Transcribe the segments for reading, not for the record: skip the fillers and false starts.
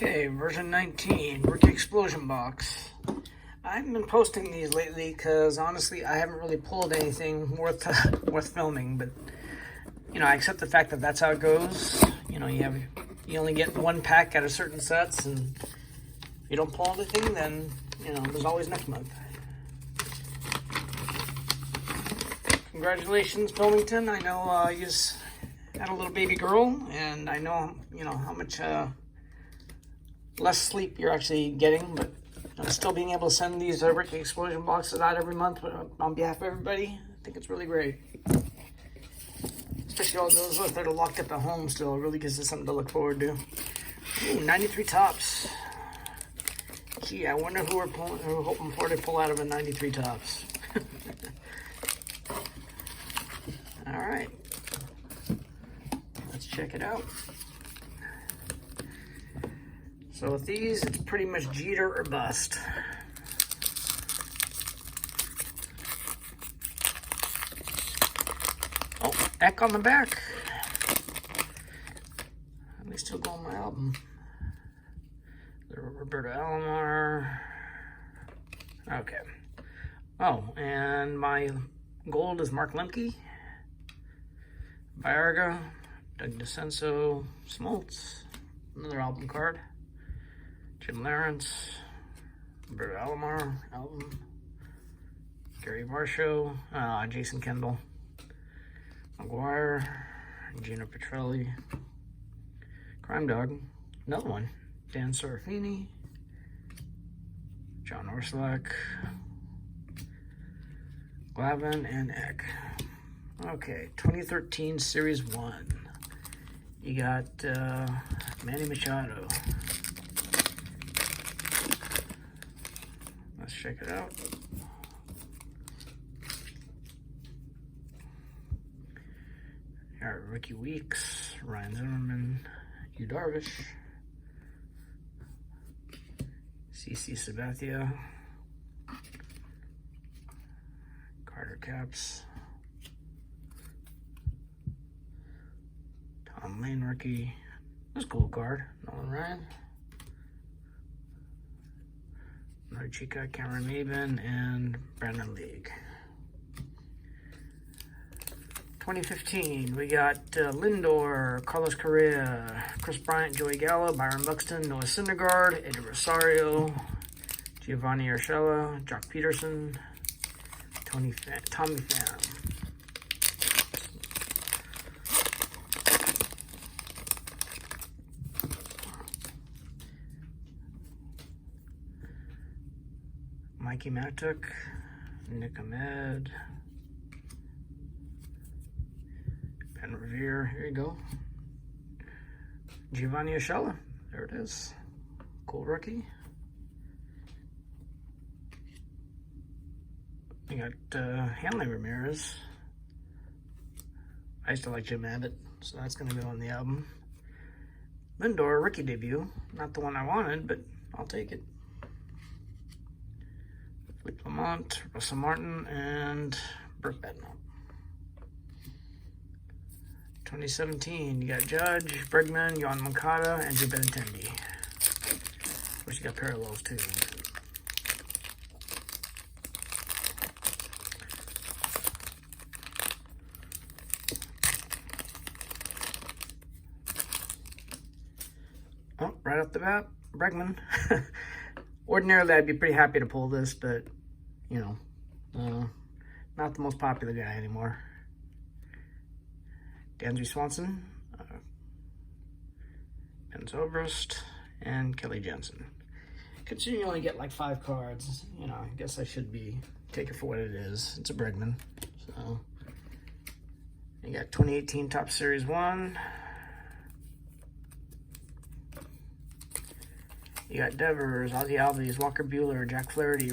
Okay, version 19, rookie explosion box. I haven't been posting these lately because honestly I haven't really pulled anything worth filming, but you know, I accept the fact that that's how it goes. You know, you only get one pack out of certain sets, and if you don't pull anything, then you know there's always next month. Congratulations, Wilmington. I know you just had a little baby girl, and I know how much less sleep you're actually getting, but still being able to send these rookie explosion boxes out every month on behalf of everybody, I think it's really great. Especially all those that are locked up at home still, it really gives us something to look forward to. Ooh, 93 tops. Gee, I wonder who we're hoping for to pull out of a 93 tops. All right, let's check it out. So with these, it's pretty much Jeter or bust. Oh, Eck on the back. Let me still go on my album. Roberto Alomar. Okay. Oh, and my gold is Mark Lemke. Viagra, Doug DeCenso, Smoltz, another album card. Jim Lawrence, Roberto Alomar album, Gary Varsho, Jason Kendall, McGuire, Gino Petrelli, Crime Dog, another one, Dan Serafini, John Orslak, Glavin, and Eck. Okay, 2013 Series 1. You got Manny Machado. Let's check it out. All right, Ricky Weeks, Ryan Zimmerman, Yu Darvish, CC Sabathia, Carter Caps, Tom Lane rookie. That's a cool card. Nolan Ryan. Another Chica, Cameron Maben, and Brandon League. 2015, we got Lindor, Carlos Correa, Chris Bryant, Joey Gallo, Byron Buxton, Noah Syndergaard, Eddie Rosario, Giovanni Urshela, Jock Peterson, Tommy Pham. Mikey Matuk, Nick Ahmed, Ben Revere, here you go. Giovanni Urshela, there it is. Cool rookie. We got Hanley Ramirez. I used to like Jim Abbott, so that's going to go on the album. Lindor, rookie debut. Not the one I wanted, but I'll take it. Philippe Lamont, Russell Martin, and Burke Bednall. 2017, you got Judge, Bregman, Yohan Moncada, and Joe Benintendi. Wish you got parallels too. Oh, right off the bat, Bregman. Ordinarily, I'd be pretty happy to pull this, but, you know, not the most popular guy anymore. Dansby Swanson, Ben Zobrist, and Kelly Jensen. Considering you only get like 5 cards, you know, I guess I should take it for what it is. It's a Bregman. So, you got 2018 Topps Series 1. You got Devers, Ozzie Albies, Walker Buehler, Jack Flaherty,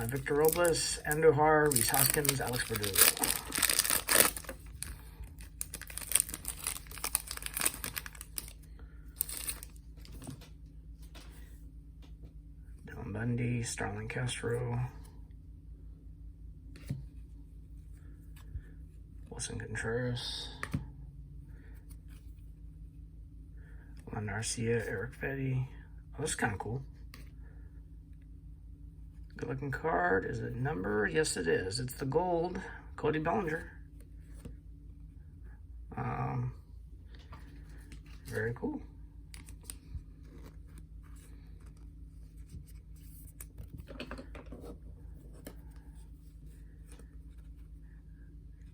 Victor Robles, Andujar, Rhys Hoskins, Alex Verdugo. Dylan Bundy, Starlin Castro, Wilson Contreras, Juan Garcia, Eric Fetty, Oh, this is kind of cool. Good looking card. Is it numbered? Yes, it is. It's the gold Cody Bellinger. Very cool.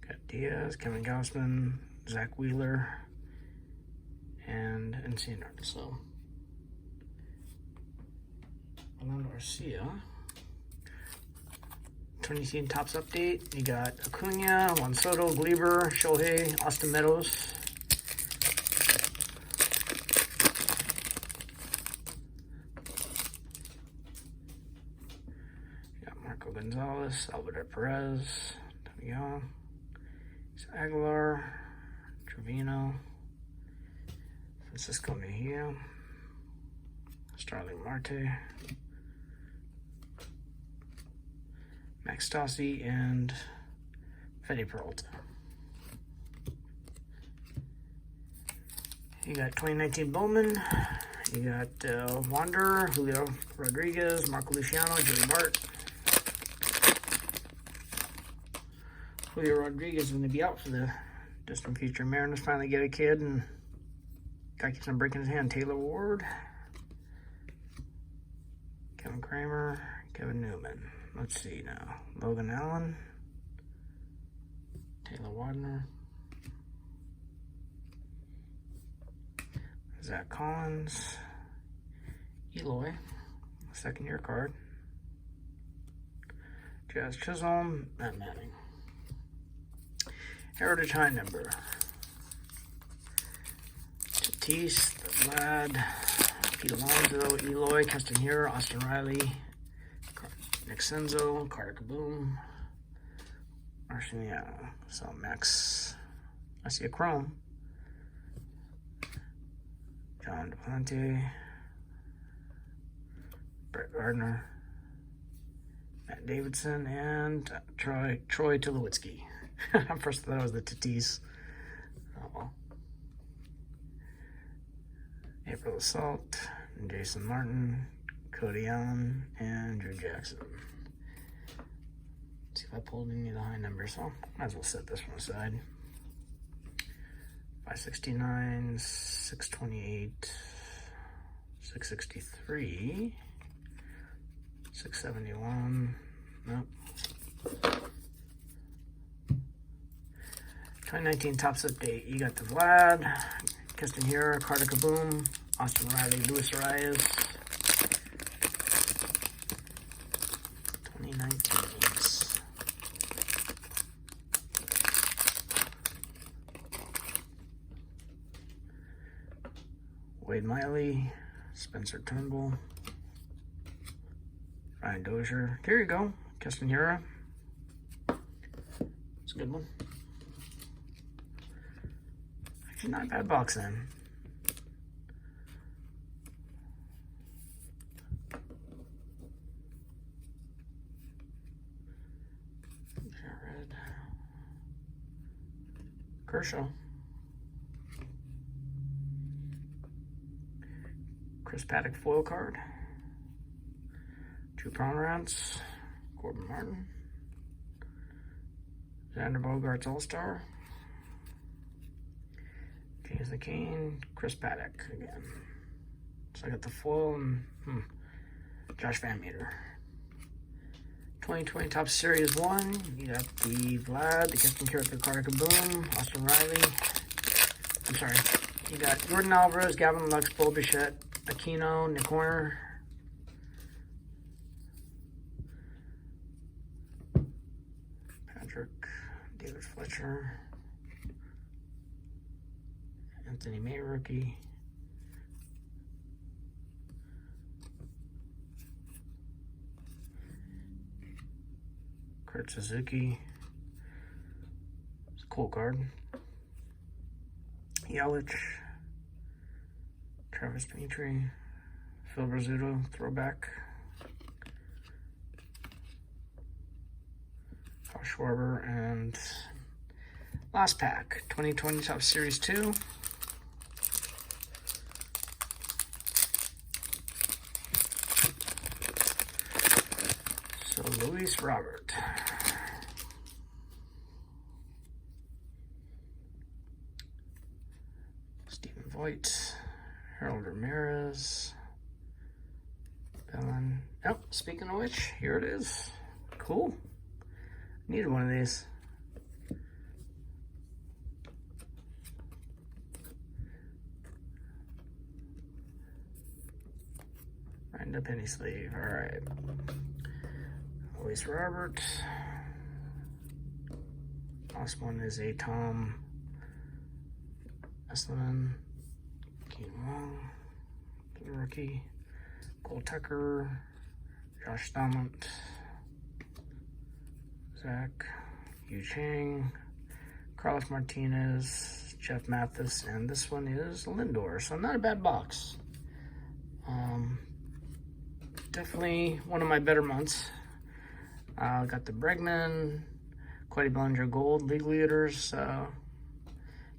Got Diaz, Kevin Gausman, Zach Wheeler, and Encino. So, Orlando Arcia. 2018 Tops Update. You got Acuna, Juan Soto, Gleyber, Shohei, Austin Meadows. You got Marco Gonzalez, Alberto Perez, Tony Young, Aguilar, Trevino, Francisco Mejia, Starling Marte, Max Stassi, and Fede Peralta. You got 2019 Bowman. You got Wanderer, Julio Rodriguez, Marco Luciano, Joey Bart. Julio Rodriguez is going to be out for the distant future. Mariners finally get a kid, and guy keeps on breaking his hand. Taylor Ward, Kevin Kramer, Kevin Newman. Let's see now. Logan Allen, Taylor Wadner, Zach Collins, Eloy, second year card, Jazz Chisholm, Matt Manning. Heritage High number. Tatis, Vlad, Pete Alonso, Eloy, Castanheira, Austin Riley, Nick Senzo, Carter Kaboom, Marciano. So Max, I see a Chrome. John DePlante, Brett Gardner, Matt Davidson, and Troy Tulowitzki. I first thought it was the Tatis. Oh well. April Assault, Jason Martin, Cody Allen, and Drew Jackson. Let's see if I pulled any of the high numbers. So might as well set this one aside. 569, 628, 663, 671. Nope. 2019 Tops Update. You got the Vlad, Castanheira, Carter Kaboom, Austin Riley, Luis Arias. 2019s. Wade Miley, Spencer Turnbull, Ryan Dozier. Here you go, Castanheira. It's a good one. Actually, not a bad box then. Jared. Kershaw. Chris Paddock foil card. Drew Pomeranz. Corbin Martin. Xander Bogaerts All-Star. James McCain. Chris Paddock again. So I got the foil and Josh Van Meter. 2020 Top Series 1. You got the Vlad, the Captain Character Carter Kaboom, Austin Riley. I'm sorry. You got Jordan Alvarez, Gavin Lux, Bo Bichette, Aquino, Nick Horner. Patrick, David Fletcher. Anthony May rookie. Kurt Suzuki. It's a cool card. Yelich. Travis Petrie. Phil Rizzuto, throwback. Kyle Schwarber, and last pack, 2020 Top Series 2. Luis Robert. Stephen Voigt. Harold Ramirez. Bellin. Oh, speaking of which, here it is. Cool. Needed one of these. Right a penny sleeve. All right. Luis Robert. Last one is a Tom Esselman. Keen Wong. The rookie. Cole Tucker. Josh Stalmont. Zach. Yu Chang. Carlos Martinez. Jeff Mathis. And this one is Lindor. So not a bad box. Definitely one of my better months. Got the Bregman, Cody Bellinger Gold League Leaders,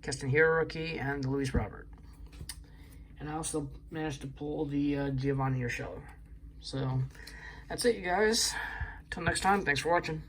Keston Hiura rookie, and the Luis Robert. And I also managed to pull the Giovanni Urshela. So that's it, you guys. Till next time, thanks for watching.